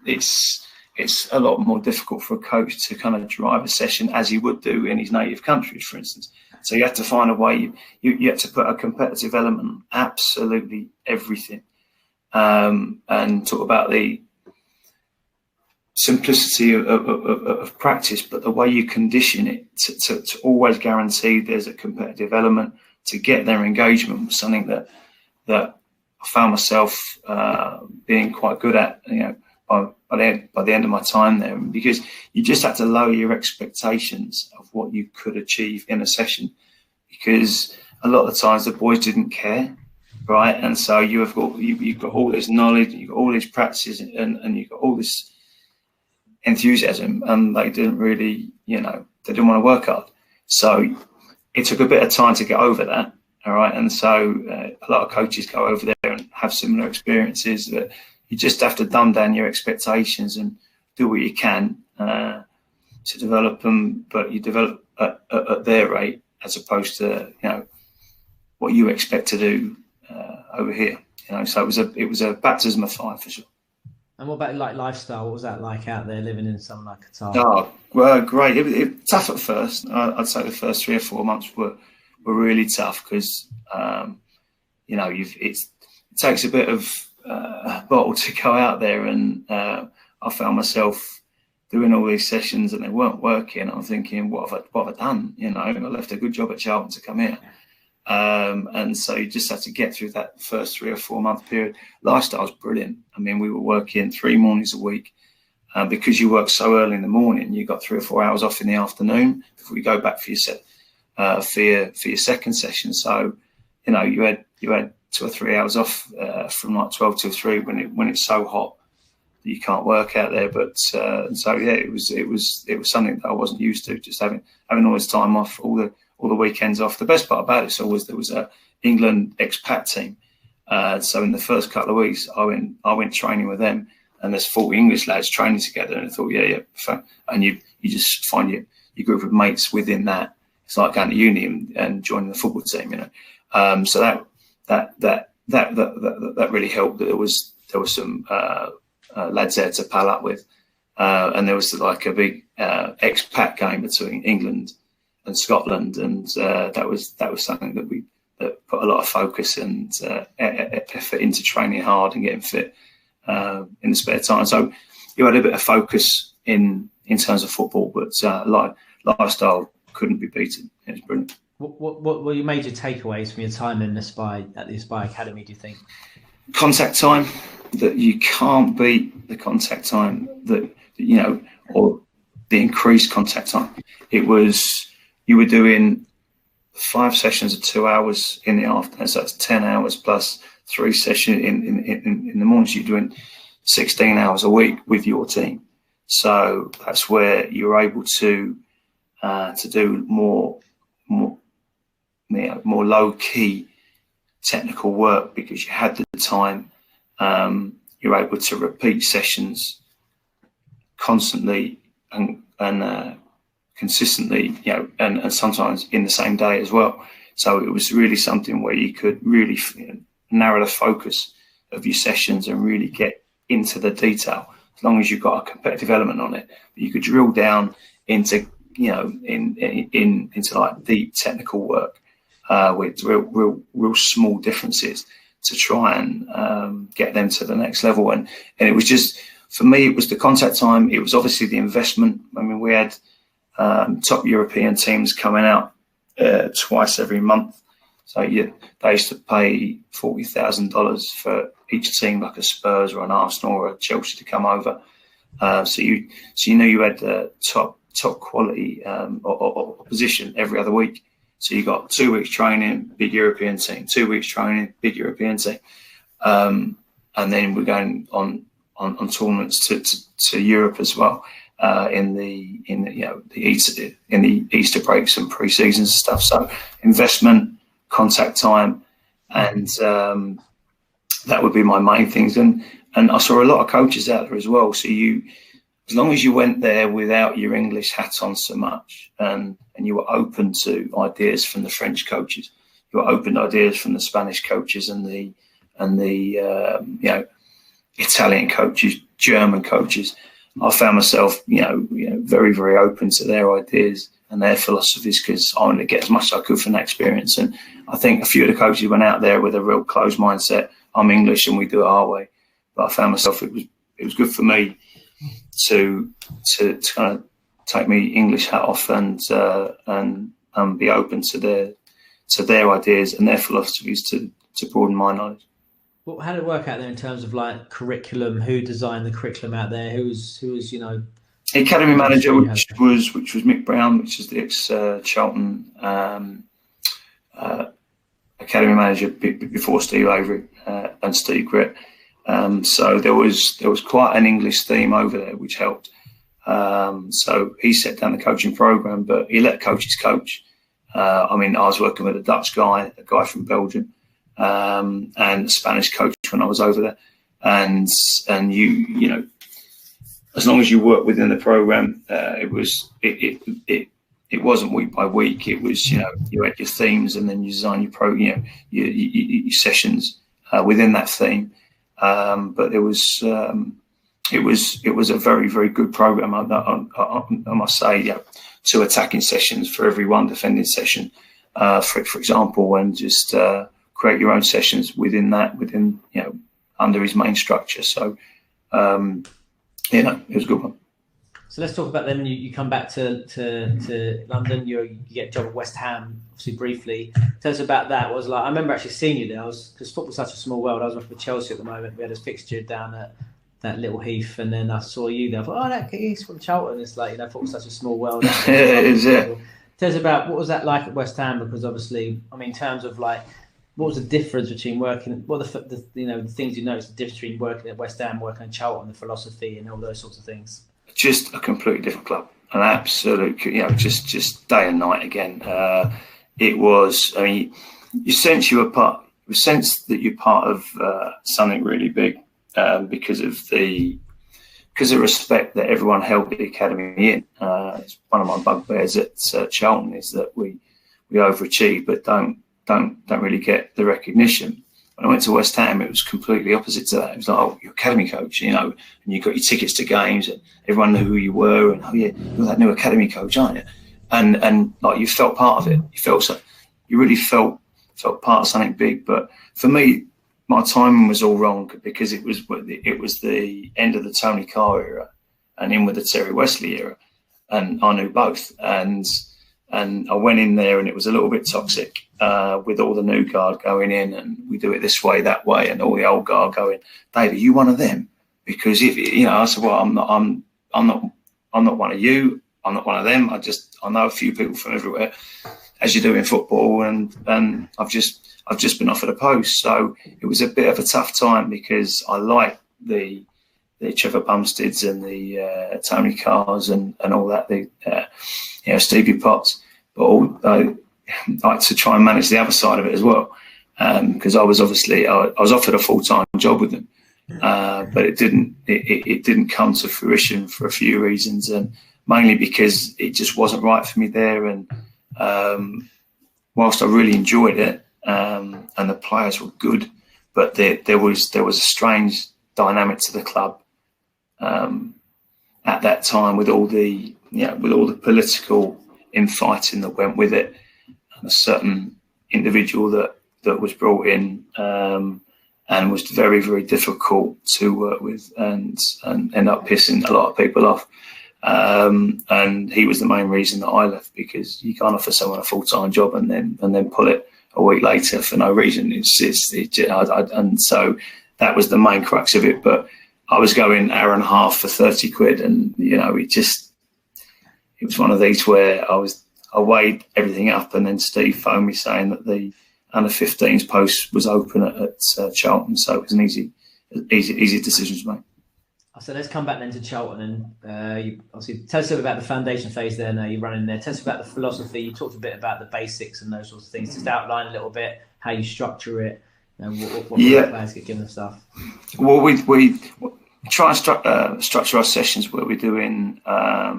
it's a lot more difficult for a coach to kind of drive a session as he would do in his native countries, for instance. So you have to find a way. You have to put a competitive element on absolutely everything. And talk about the simplicity of practice, but the way you condition it to always guarantee there's a competitive element, to get their engagement was something that I found myself being quite good at, by the end of my time there, because you just had to lower your expectations of what you could achieve in a session, because a lot of the times the boys didn't care. Right, and so you've got all this knowledge, you've got all these practices, and you've got all this enthusiasm, and they didn't really, they didn't want to work hard. So it took a bit of time to get over that. All right, and so a lot of coaches go over there and have similar experiences. That you just have to dumb down your expectations and do what you can to develop them, but you develop at their rate as opposed to what you expect to do. Over here, so it was a baptism of fire for sure. And what about like lifestyle? What was that like out there living in something like Qatar? Oh, well, great. It tough at first. I'd say the first 3 or 4 months were really tough because it takes a bit of bottle to go out there, and I found myself doing all these sessions and they weren't working. I'm thinking, what have I done? I left a good job at Charlton to come here. And so you just have to get through that first 3 or 4 month period. Lifestyle's brilliant. I mean, we were working 3 mornings a week. Because you work so early in the morning, you got 3 or 4 hours off in the afternoon before you go back for your second session. So, you had 2 or 3 hours off from like 12 till 3 when it's so hot that you can't work out there. But it was something that I wasn't used to, just having all this time off, all the weekends off. The best part about it was there was a England expat team. So in the first couple of weeks, I went training with them, and there's 40 English lads training together. And I thought, and you just find your group of mates within that. It's like going to uni and joining the football team, So that really helped. That there was some lads there to pal up with, and there was like a big expat game between England and Scotland, and that was something that put a lot of focus and effort into training hard and getting fit in the spare time. So you had a bit of focus in terms of football, but lifestyle couldn't be beaten. It was brilliant. What were your major takeaways from your time in at the Aspire Academy, do you think? Contact time, that you can't beat the contact time or the increased contact time. It was, you were doing 5 sessions of 2 hours in the afternoon, so that's 10 hours plus 3 sessions in the morning. So you're doing 16 hours a week with your team. So that's where you're able to do more low key technical work, because you had the time you're able to repeat sessions constantly and consistently, and sometimes in the same day as well. So it was really something where you could really narrow the focus of your sessions and really get into the detail, as long as you've got a competitive element on it. But you could drill down into, into like deep technical work with real small differences to try and get them to the next level. And it was just, for me, it was the contact time. It was obviously the investment. I mean, we had top European teams coming out twice every month. So they used to pay $40,000 for each team, like a Spurs or an Arsenal or a Chelsea, to come over. So you know you had top quality opposition every other week. So you got 2 weeks training, big European team. 2 weeks training, big European team. And then we're going on tournaments to Europe as well. In the Easter breaks and pre-seasons and stuff. So investment, contact time, and that would be my main things. And I saw a lot of coaches out there as well. So as long as you went there without your English hat on so much, and you were open to ideas from the French coaches, you were open to ideas from the Spanish coaches and the Italian coaches, German coaches, I found myself, very, very open to their ideas and their philosophies, because I wanted to get as much as I could from that experience. And I think a few of the coaches went out there with a real closed mindset. I'm English and we do it our way. But I found myself, it was good for me to kind of take me English hat off and be open to their ideas and their philosophies to broaden my knowledge. Well, how did it work out there in terms of like curriculum? Who designed the curriculum out there? Who was the academy manager, which was Mick Brown, which is the ex Charlton academy manager before Steve Avery and Steve Gritt. So there was quite an English theme over there, which helped. So he set down the coaching program, but he let coaches coach. I was working with a Dutch guy, a guy from Belgium, and a Spanish coach when I was over there. And you as long as you work within the program, it wasn't week by week. It was, you had your themes, and then you design your your sessions within that theme. But it was a very, very good program. I must say, 2 attacking sessions for every 1 defending session, for example, and just create your own sessions within under his main structure. So, it was a good one. So let's talk about then. You come back to London. You get a job at West Ham, obviously briefly. Tell us about that. I remember actually seeing you there. Because football's such a small world. I was working with Chelsea at the moment. We had a fixture down at that little heath, and then I saw you there. I thought, he's from Charlton. It's like, football's such a small world. It is, yeah. Tell us about what was that like at West Ham? Because obviously, in terms of like, what was the difference between working? What the things you noticed, the difference between working at West Ham, working at Charlton, the philosophy, and all those sorts of things. Just a completely different club, an absolute, just day and night again. It was, you sense that you're part of something really big because of the respect that everyone held the academy in. It's one of my bugbears at Charlton is that we overachieve but don't really get the recognition. When I went to West Ham, it was completely opposite to that. It was like, you're academy coach, and you got your tickets to games, and everyone knew who you were, and you're that new academy coach, aren't you? And like you felt part of it. You really felt part of something big. But for me, my timing was all wrong because it was the end of the Tony Carr era and in with the Terry Wesley era, and I knew both. And I went in there, and it was a little bit toxic with all the new guard going in, and we do it this way, that way, and all the old guard going, Dave, are you one of them? Because if I said, well, I'm not one of you. I'm not one of them. I know a few people from everywhere, as you do in football, and I've just been offered a post. So it was a bit of a tough time because I like the Trevor Bumsteads and the Tony Carrs and all that, Stevie Potts, but I like to try and manage the other side of it as well, because I was offered a full-time job with them, but it didn't come to fruition for a few reasons, and mainly because it just wasn't right for me there. And whilst I really enjoyed it, and the players were good, but there was a strange dynamic to the club at that time, with all the political infighting that went with it, and a certain individual that was brought in and was very, very difficult to work with, and ended up pissing a lot of people off. And he was the main reason that I left, because you can't offer someone a full-time job and then pull it a week later for no reason. And so that was the main crux of it. But I was going hour and a half for 30 quid, and it was one of these where I weighed everything up, and then Steve phoned me saying that the under 15s post was open at Charlton, so it was an easy decision to make. So let's come back then to Charlton, and you obviously tell us a bit about the foundation phase there. Now you're running there. Tell us about the philosophy. You talked a bit about the basics and those sorts of things. Just outline a little bit how you structure it, and what players get given stuff. Well, we try and structure our sessions where we're doing. I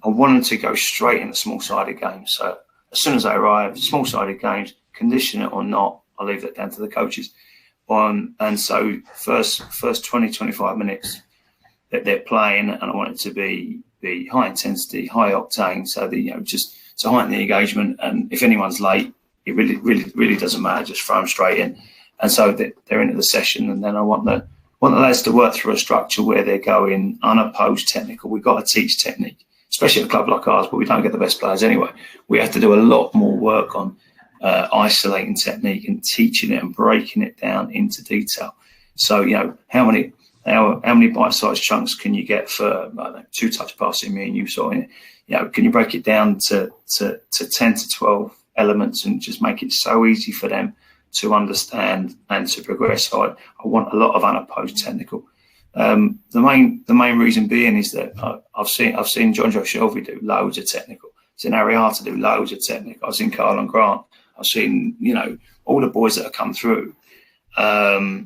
wanted to go straight into small-sided games. So as soon as I arrive, small-sided games, condition it or not, I'll leave that down to the coaches. And so first 20, 25 minutes that they're playing, and I want it to be high intensity, high octane, so that, just to heighten the engagement. And if anyone's late, it really doesn't matter, just throw them straight in. And so they're into the session, and then I want the lads to work through a structure where they're going unopposed technical. We've got to teach technique, especially at a club like ours, but we don't get the best players anyway. We have to do a lot more work on isolating technique and teaching it and breaking it down into detail. So, how many bite-sized chunks can you get for two-touch passing, me and you saw it? Can you break it down to 10 to 12 elements and just make it so easy for them to understand and to progress? So I want a lot of unopposed technical. The main reason being is that I've seen John Joe Shelby do loads of technical. I've seen Ariata do loads of technical. I've seen Carl and Grant. I've seen all the boys that have come through. Have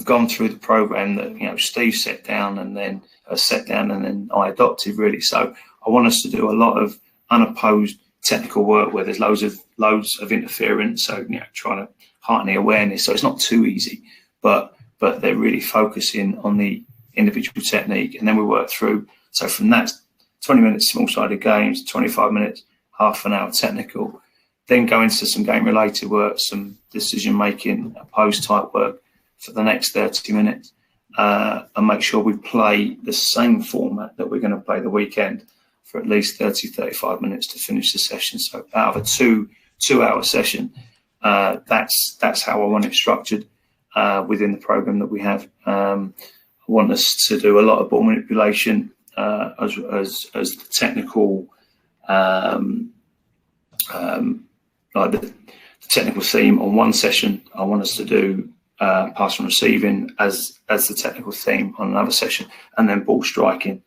gone through the program that Steve set down and then I adopted, really. So I want us to do a lot of unopposed technical work where there's loads of interference. So trying to heighten the awareness. So it's not too easy, but they're really focusing on the individual technique, and then we work through. So from that, 20 minutes small-sided games, 25 minutes, half an hour technical, then go into some game-related work, some decision-making, post-type work for the next 30 minutes, and make sure we play the same format that we're going to play the weekend for at least 30, 35 minutes to finish the session. So out of a two-hour session, that's how I want it structured within the program that we have. I want us to do a lot of ball manipulation as the technical, like the technical theme on one session. I want us to do pass and receiving as the technical theme on another session, and then ball striking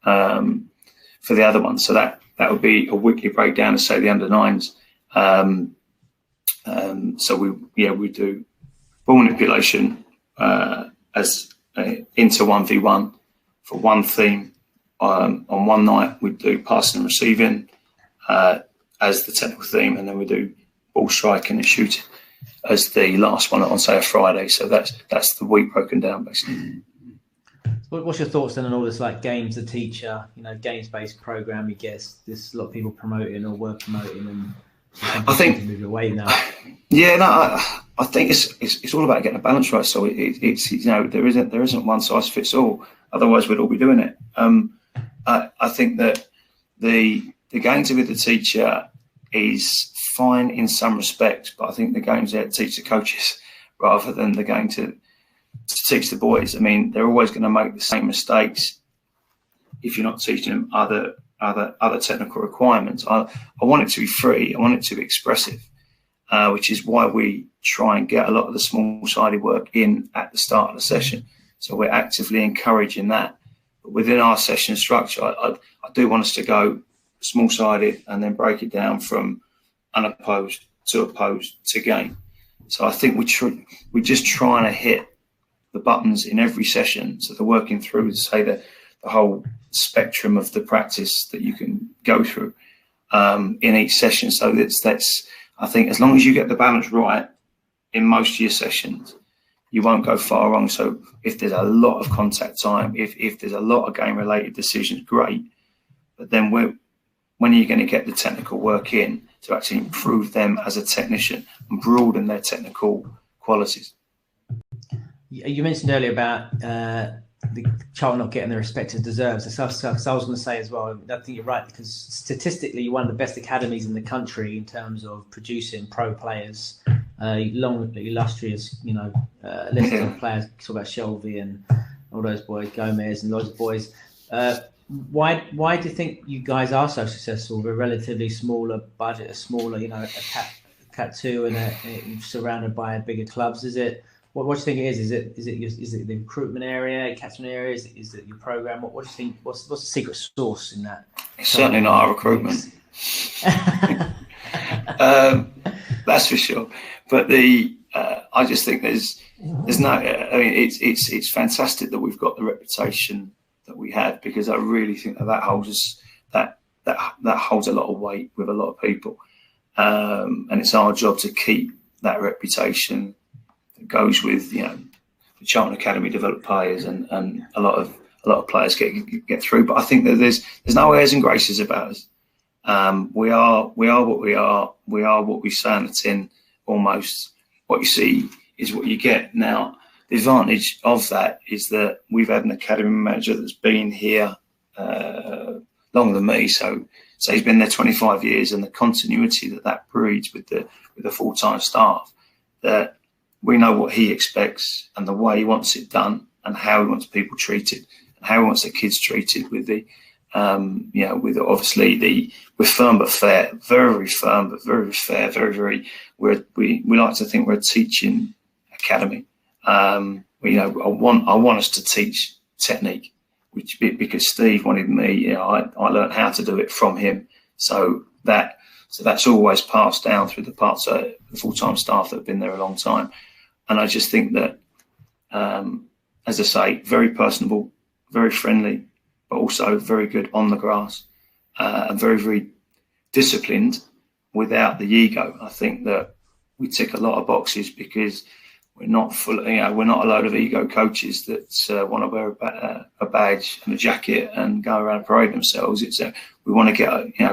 for the other one. So that would be a weekly breakdown of, say, the under nines. So we do ball manipulation as into 1v1 for one theme. On one night we do passing and receiving as the technical theme, and then we do ball striking and shooting as the last one on, say, a Friday. So that's the week broken down, basically. What's your thoughts then on all this, like games, the teacher, games-based program? You guess there's a lot of people promoting or were promoting, and I think move away now. Yeah, no, I think it's all about getting a balance right. So it's there isn't one size fits all. Otherwise, we'd all be doing it. I think that the games with the teacher is fine in some respects, but I think the games there to teach the coaches rather than the game to teach the boys. I mean, they're always going to make the same mistakes if you're not teaching them other technical requirements. I want it to be free. I want it to be expressive, which is why we try and get a lot of the small-sided work in at the start of the session. So we're actively encouraging that. But within our session structure, I do want us to go small-sided and then break it down from unopposed to opposed to game. So I think we're just trying to hit the buttons in every session. So they're working through, say, the whole spectrum of the practice that you can go through in each session. So that's I think as long as you get the balance right in most of your sessions, you won't go far wrong. So if there's a lot of contact time, if there's a lot of game-related decisions, great. But then when are you going to get the technical work in to actually improve them as a technician and broaden their technical qualities? You mentioned earlier about the Charlton not getting the respect it deserves. So I was going to say as well, I think you're right, because statistically you're one of the best academies in the country in terms of producing pro players. Long, illustrious, list of players. Talk about Shelby and all those boys, Gomez and loads of boys. Why do you think you guys are so successful with a relatively smaller budget, a smaller, a Cat 2 and surrounded by bigger clubs? Is it? What do you think it is? Is it the recruitment area, catchment area? Is it your program? What do you think? What's the secret sauce in that? It's certainly not our recruitment. That's for sure. But I just think there's no. I mean, it's fantastic that we've got the reputation that we have, because I really think that holds that holds a lot of weight with a lot of people, and it's our job to keep that reputation that goes with the Charlton Academy developed players, and a lot of players get through. But I think that there's no airs and graces about us. We are what we are. We are what we say on the tin. Almost what you see is what you get. Now, the advantage of that is that we've had an academy manager that's been here longer than me. So he's been there 25 years, and the continuity that breeds with the full-time staff, that we know what he expects and the way he wants it done and how he wants people treated and how he wants the kids treated with the with obviously we're firm but fair, very firm but very fair, very we like to think we're a teaching academy. I want us to teach technique, which because Steve wanted me, I learned how to do it from him. So that's always passed down through the parts of the full-time staff that have been there a long time. And I just think that, as I say, very personable, very friendly, but also very good on the grass, and very, very disciplined without the ego. I think that we tick a lot of boxes because we're not we're not a load of ego coaches that want to wear a badge and a jacket and go around and parade themselves. We want to we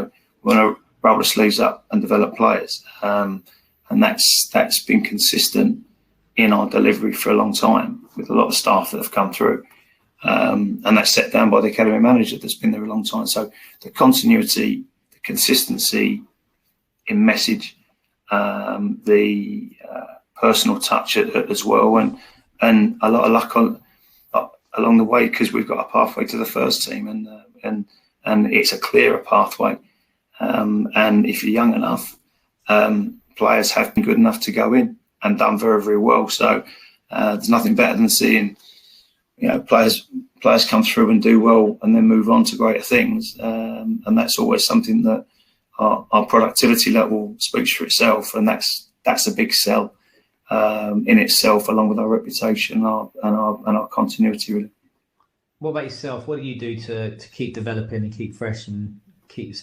want to roll the sleeves up and develop players, and that's been consistent in our delivery for a long time with a lot of staff that have come through. And that's set down by the academy manager that's been there a long time. So the continuity, the consistency in message, the personal touch as well, and a lot of luck along the way, because we've got a pathway to the first team, and it's a clearer pathway. And if you're young enough, players have been good enough to go in and done very, very well. So there's nothing better than seeing players come through and do well and then move on to greater things. And that's always something that our productivity level speaks for itself, and that's a big sell in itself, along with our reputation and our continuity, really. What about yourself? What do you do to keep developing and keep fresh and keep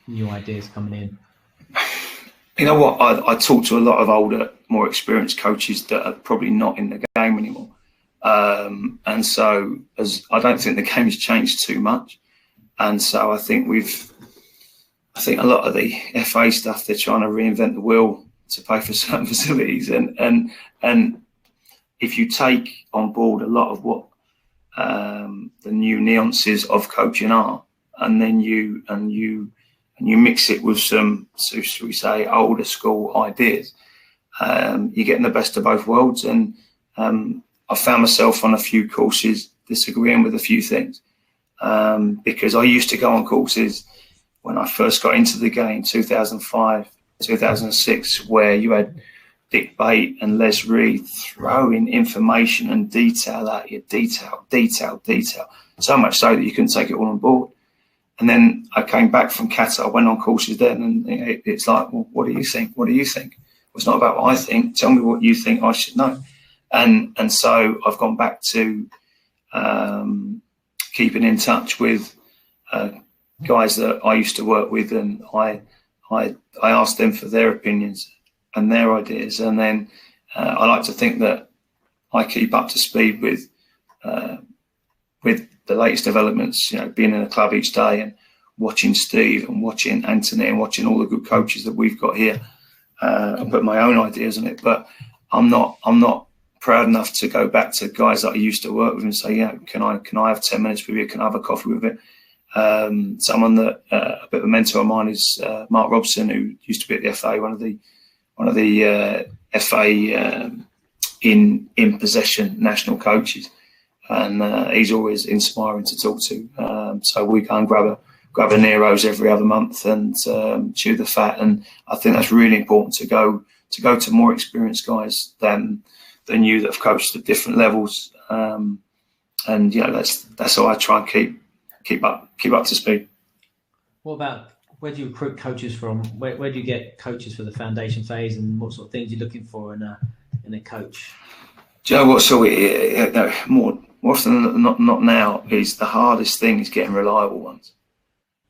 new ideas coming in? You know what? I talk to a lot of older, more experienced coaches that are probably not in the game anymore. And so I don't think the game has changed too much. And so I think a lot of the FA stuff, they're trying to reinvent the wheel to pay for certain facilities. And if you take on board a lot of what the new nuances of coaching are, and then you mix it with some, so shall we say, older school ideas, you're getting the best of both worlds. And I found myself on a few courses disagreeing with a few things, because I used to go on courses when I first got into the game, 2005, 2006, where you had Dick Bate and Les Reed throwing information and detail at you, detail, so much so that you couldn't take it all on board. And then I came back from Qatar, I went on courses then, and it's like, well, what do you think? What do you think? Well, it's not about what I think. Tell me what you think I should know. And so I've gone back to keeping in touch with guys that I used to work with, and I asked them for their opinions and their ideas, and then I like to think that I keep up to speed with the latest developments. Being in a club each day and watching Steve and watching Anthony and watching all the good coaches that we've got here, and put my own ideas on it. But I'm not proud enough to go back to guys that I used to work with and say, can I have 10 minutes with you? Can I have a coffee with you? Someone that a bit of a mentor of mine is Mark Robson, who used to be at the FA, one of the FA in possession national coaches, and he's always inspiring to talk to. So we go and grab a Nero's every other month and chew the fat, and I think that's really important to go to more experienced guys than you that have coached at different levels. And that's how I try and keep up to speed. What about, where do you recruit coaches from? Where do you get coaches for the foundation phase, and what sort of things you're looking for in a coach? Do you know what? So more often than not now, is the hardest thing is getting reliable ones.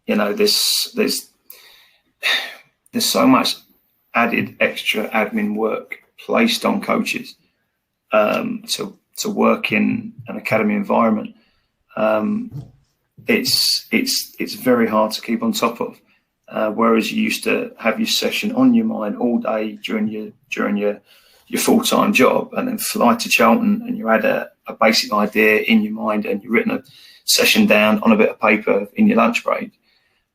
There's so much added extra admin work placed on coaches to work in an academy environment. It's very hard to keep on top of. Whereas you used to have your session on your mind all day during your full-time job, and then fly to Charlton and you had a basic idea in your mind and you've written a session down on a bit of paper in your lunch break.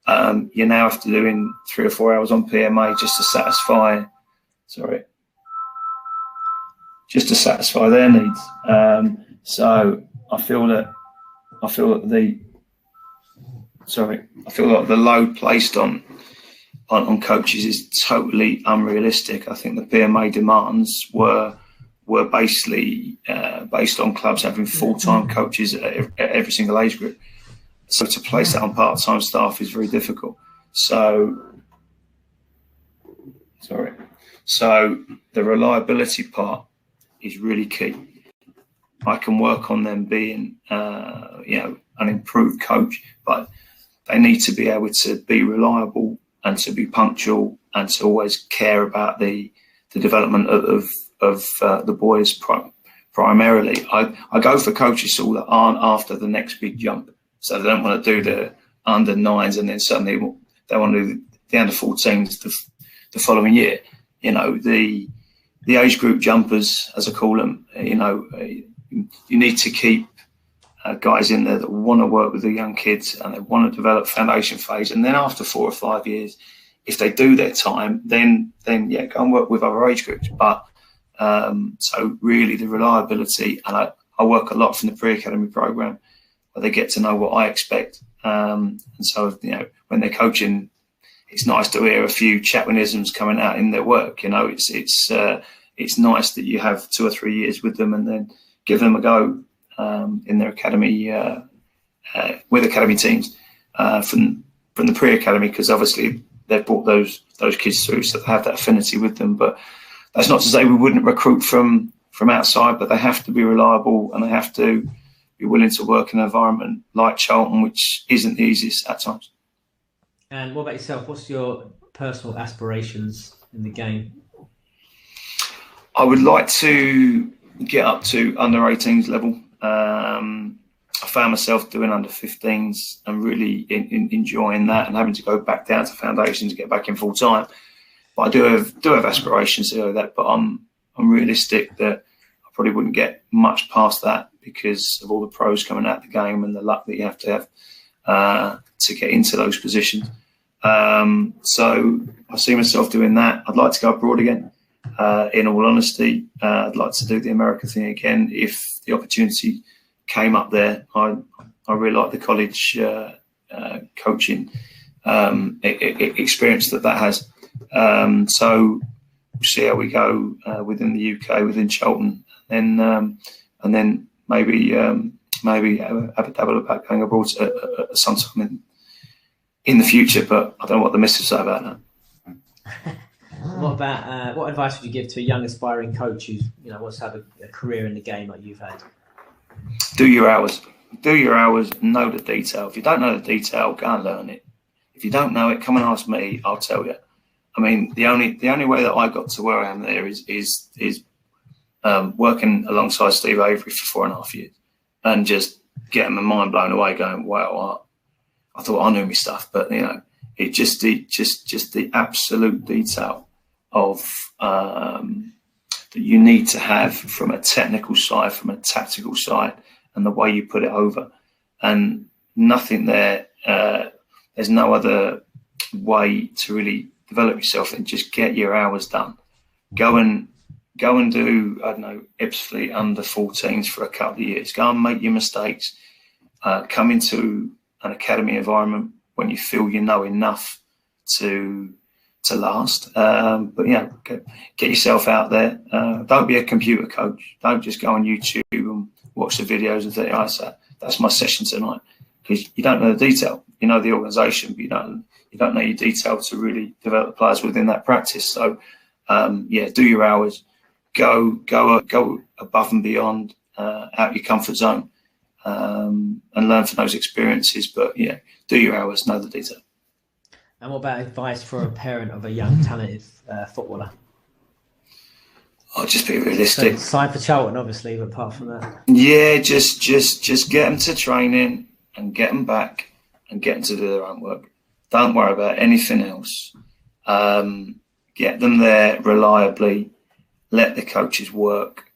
You now have to do in 3 or 4 hours on PMA just to satisfy their needs. So I feel that the load placed on coaches is totally unrealistic. I think the PMA demands were basically based on clubs having full-time coaches at every single age group. So to place that on part-time staff is very difficult. So the reliability part is really key. I can work on them being, an improved coach, but they need to be able to be reliable and to be punctual and to always care about the development of the boys primarily. I go for coaches all that aren't after the next big jump. So they don't want to do the under 9s and then suddenly they want to do the under 14s the following year. The age group jumpers, as I call them, you need to keep guys in there that want to work with the young kids and they want to develop foundation phase. And then after 4 or 5 years, if they do their time, then go and work with other age groups. But so really the reliability, and I work a lot from the pre-academy program, where they get to know what I expect. And so, when they're coaching, it's nice to hear a few Chatwinisms coming out in their work. It's nice that you have 2 or 3 years with them and then give them a go in their academy with academy teams from the pre-academy, because obviously they've brought those kids through, so they have that affinity with them. But that's not to say we wouldn't recruit from outside, but they have to be reliable and they have to be willing to work in an environment like Charlton, which isn't the easiest at times. And what about yourself? What's your personal aspirations in the game? I would like to get up to under 18s level. I found myself doing under 15s and really enjoying that, and having to go back down to foundations to get back in full time. But I do have aspirations to do that, but I'm realistic that I probably wouldn't get much past that because of all the pros coming out of the game and the luck that you have to have to get into those positions. So I see myself doing that. I'd like to go abroad again. In all honesty, I'd like to do the American thing again if the opportunity came up there. I really like the college coaching experience that has. So we'll see how we go within the UK, within Charlton, and then maybe have a dabble about going abroad sometime in the future. But I don't know what the missus say about that. What about what advice would you give to a young aspiring coach who's wants to have a career in the game like you've had? Do your hours. Do your hours. Know the detail. If you don't know the detail, go and learn it. If you don't know it, come and ask me. I'll tell you. I mean, the only way that I got to where I am there is working alongside Steve Avery for 4.5 years, and just getting my mind blown away, going, wow, I thought I knew my stuff, but it just the absolute detail of that you need to have from a technical side, from a tactical side, and the way you put it over, and nothing there. There's no other way to really develop yourself than just get your hours done. Go and do, I don't know, Ipswich under 14s for a couple of years. Go and make your mistakes. Come into an academy environment when you feel you know enough to last. But get yourself out there. Don't be a computer coach. Don't just go on YouTube and watch the videos and think, that's my session tonight, because you don't know the detail. You know the organisation, but you don't know your detail to really develop the players within that practice. So do your hours. Go above and beyond, out your comfort zone, and learn from those experiences. But do your hours, know the detail. And what about advice for a parent of a young, talented footballer? I'll just be realistic. So sign for Charlton, obviously, but apart from that, just get them to training and get them back and get them to do their own work. Don't worry about anything else. Get them there reliably. Let the coaches work.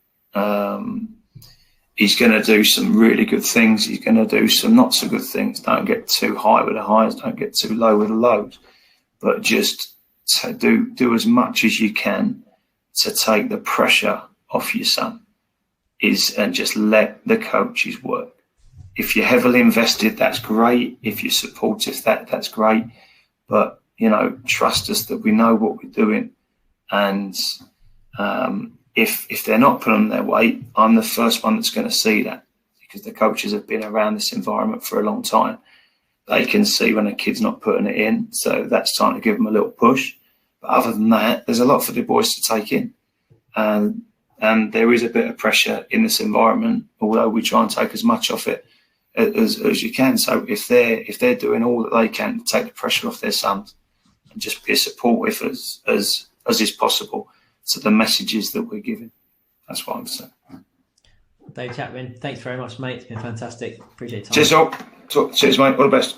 He's going to do some really good things. He's going to do some not so good things. Don't get too high with the highs. Don't get too low with the lows. But just do as much as you can to take the pressure off your son. And just let the coaches work. If you're heavily invested, that's great. If you're supportive, that's great. But trust us that we know what we're doing. And if they're not putting their weight, I'm the first one that's going to see that, because the coaches have been around this environment for a long time. They can see when a kid's not putting it in, so that's time to give them a little push. But other than that, there's a lot for the boys to take in, and there is a bit of pressure in this environment, although we try and take as much off it as you can. So if they're doing all that they can to take the pressure off their sons, and just be as supportive as is possible to the messages that we're giving. That's what I'm saying. Dave Chatwin, thanks very much, mate. It's been fantastic. Appreciate your time. Cheers, all. Cheers, mate. All the best.